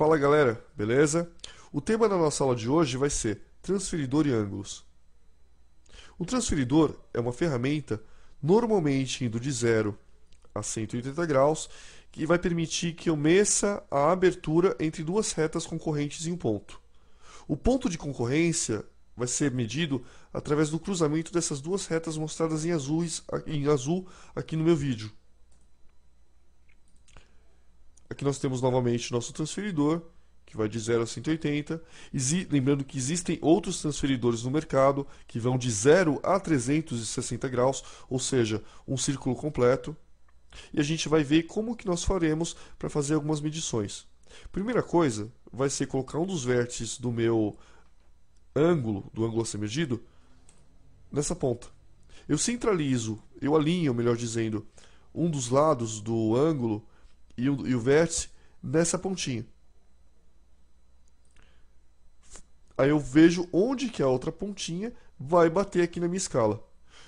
Fala galera, beleza? O tema da nossa aula de hoje vai ser transferidor e ângulos. O transferidor é uma ferramenta normalmente indo de 0 a 180 graus que vai permitir que eu meça a abertura entre duas retas concorrentes em um ponto. O ponto de concorrência vai ser medido através do cruzamento dessas duas retas mostradas em azul aqui no meu vídeo. Aqui nós temos novamente nosso transferidor, que vai de 0 a 180. Lembrando que existem outros transferidores no mercado que vão de 0 a 360 graus, ou seja, um círculo completo. E a gente vai ver como que nós faremos para fazer algumas medições. Primeira coisa vai ser colocar um dos vértices do meu ângulo, do ângulo a ser medido, nessa ponta. Eu alinho, melhor dizendo, um dos lados do ângulo e o vértice nessa pontinha. Aí eu vejo onde que a outra pontinha vai bater aqui na minha escala.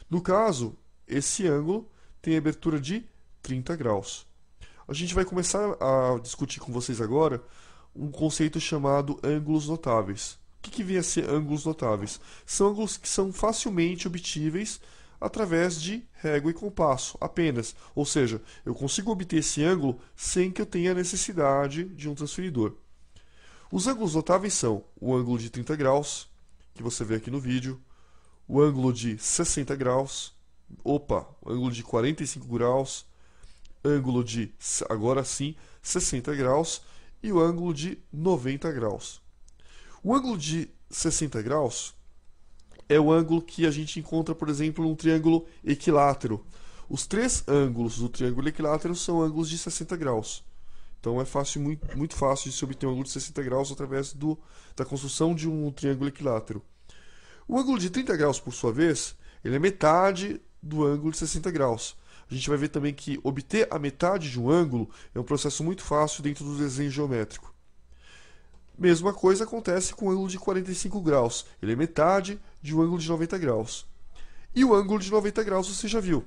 No caso, esse ângulo tem abertura de 30 graus. A gente vai começar a discutir com vocês agora um conceito chamado ângulos notáveis. O que vem a ser ângulos notáveis? São ângulos que são facilmente obtíveis através de régua e compasso, apenas. Ou seja, eu consigo obter esse ângulo sem que eu tenha necessidade de um transferidor. Os ângulos notáveis são o ângulo de 30 graus, que você vê aqui no vídeo, o ângulo de 60 graus, o ângulo de 45 graus, ângulo de, agora sim, 60 graus e o ângulo de 90 graus. O ângulo de 60 graus é o ângulo que a gente encontra, por exemplo, num triângulo equilátero. Os três ângulos do triângulo equilátero são ângulos de 60 graus. Então é muito fácil de se obter um ângulo de 60 graus através da construção de um triângulo equilátero. O ângulo de 30 graus, por sua vez, ele é metade do ângulo de 60 graus. A gente vai ver também que obter a metade de um ângulo é um processo muito fácil dentro do desenho geométrico. Mesma coisa acontece com o ângulo de 45 graus. Ele é metade de um ângulo de 90 graus. E o ângulo de 90 graus você já viu.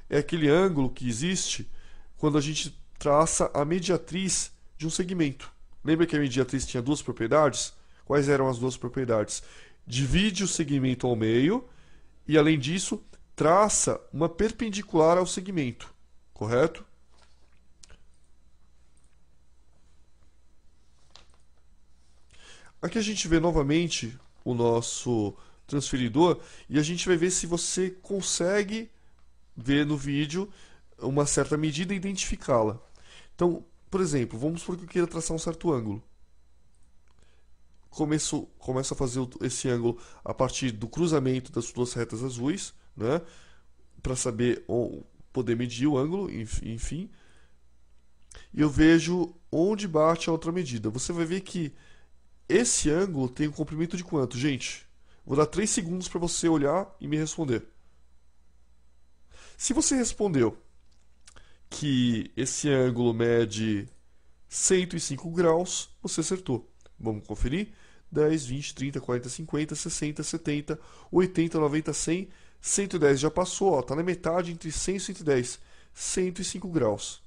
É aquele ângulo que existe quando a gente traça a mediatriz de um segmento. Lembra que a mediatriz tinha duas propriedades? Quais eram as duas propriedades? Divide o segmento ao meio e, além disso, traça uma perpendicular ao segmento. Correto? Aqui a gente vê novamente o nosso transferidor e a gente vai ver se você consegue ver no vídeo uma certa medida e identificá-la. Então, por exemplo, vamos supor que eu queira traçar um certo ângulo. Começo a fazer esse ângulo a partir do cruzamento das duas retas azuis, né, para saber poder medir o ângulo, enfim. E eu vejo onde bate a outra medida. Você vai ver que esse ângulo tem um comprimento de quanto, gente? Vou dar 3 segundos para você olhar e me responder. Se você respondeu que esse ângulo mede 105 graus, você acertou. Vamos conferir? 10, 20, 30, 40, 50, 60, 70, 80, 90, 100, 110 já passou, está na metade entre 100 e 110, 105 graus.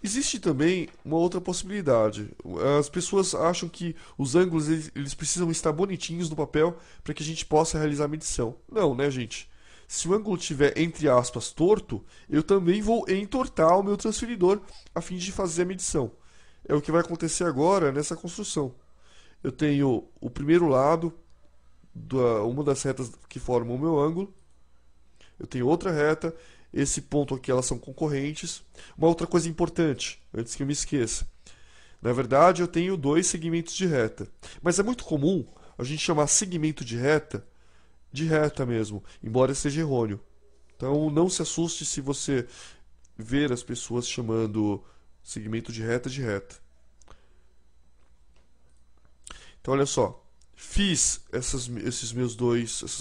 Existe também uma outra possibilidade. As pessoas acham que os ângulos eles precisam estar bonitinhos no papel para que a gente possa realizar a medição. Não, né, gente? Se o ângulo estiver, entre aspas, torto, eu também vou entortar o meu transferidor a fim de fazer a medição. É o que vai acontecer agora nessa construção. Eu tenho o primeiro lado, uma das retas que formam o meu ângulo. Eu tenho outra reta. Esse ponto aqui, elas são concorrentes. Uma outra coisa importante, antes que eu me esqueça. Na verdade, eu tenho dois segmentos de reta. Mas é muito comum a gente chamar segmento de reta mesmo, embora seja errôneo. Então, não se assuste se você ver as pessoas chamando segmento de reta de reta. Então, olha só. Fiz essas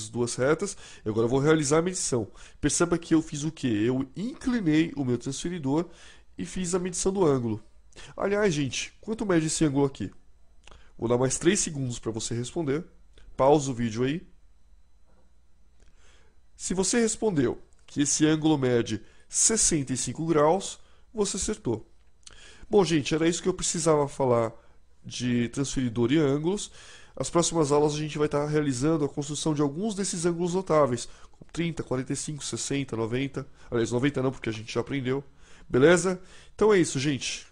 duas retas e agora eu vou realizar a medição. Perceba que eu fiz o que? Eu inclinei o meu transferidor e fiz a medição do ângulo. Aliás, gente, quanto mede esse ângulo aqui? Vou dar mais 3 segundos para você responder. Pausa o vídeo aí. Se você respondeu que esse ângulo mede 65 graus, você acertou. Bom, gente, era isso que eu precisava falar de transferidor e ângulos. As próximas aulas a gente vai estar realizando a construção de alguns desses ângulos notáveis, como 30, 45, 60, 90. Aliás, 90 não, porque a gente já aprendeu. Beleza? Então é isso, gente.